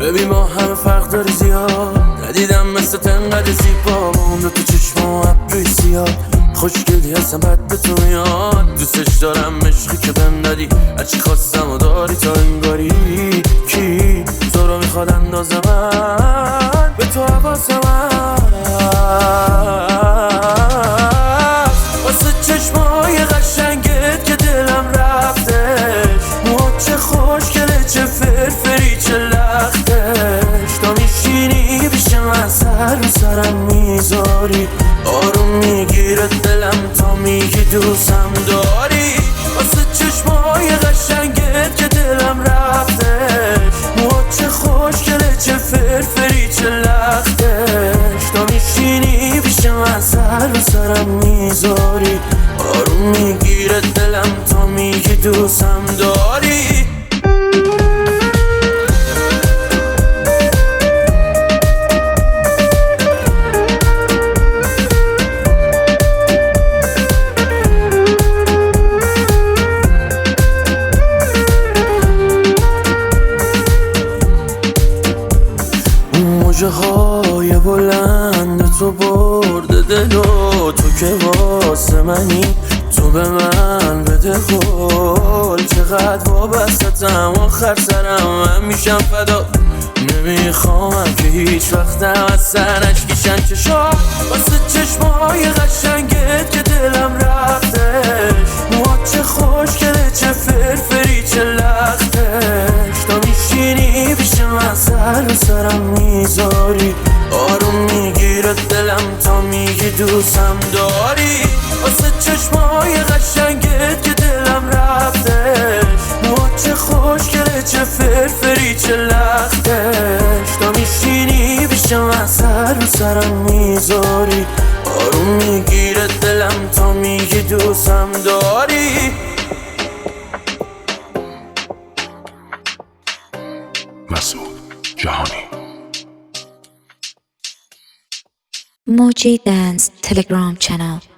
ببین ما همه فرق داری زیاد، ندیدم مثل تنقدر زیبا با اون دو تو چشم و ابروی سیاه. خوشگلی هستم بد به تو میاد، دوستش دارم عشقی که بهم دادی، هرچی خواستم و داری تا انگاری. کی تو رو میخواد اندازه من به تو حواسم واسه چشمای قشنگت که دلم رفتش. چه خوشگله چه فرفری چه لختش، تا میشینی پیش من سر و سرم میذاری، آروم میگیره دلم تا میگی دوستم داری. واسه چشمای قشنگت که دلم رفتش، چه خوشگله چه فرفری چه لختش، تا میشینی پیش من سر و سرم میذاری، آروم میگیره دلم تا میگی دوستم داری. موجه های بلند تو برده دل و تو که واسه منی، تو به من بده قول. چقدر وابستم آخر سرم من میشم فدا، نمیخوامم که هیچ وقتم از سرش کشن چشا. واسه چشمای قشنگت که دلم رفتش، چه خوشگله چه فرفری چه لختش، تا میشینی پیش من سر و سرم میذاری، آروم میگیره دلم تا میگی دوستم داری. واسه چشمای قشنگت که دلم رفتش، چه خوشگله چه فرفری چه لختش، تا میشینی پیش من سر و سرم میذاری، آروم میگیره دلم تا میگی دوستم داری. مسعود جهانی. Moji Dance Telegram channel.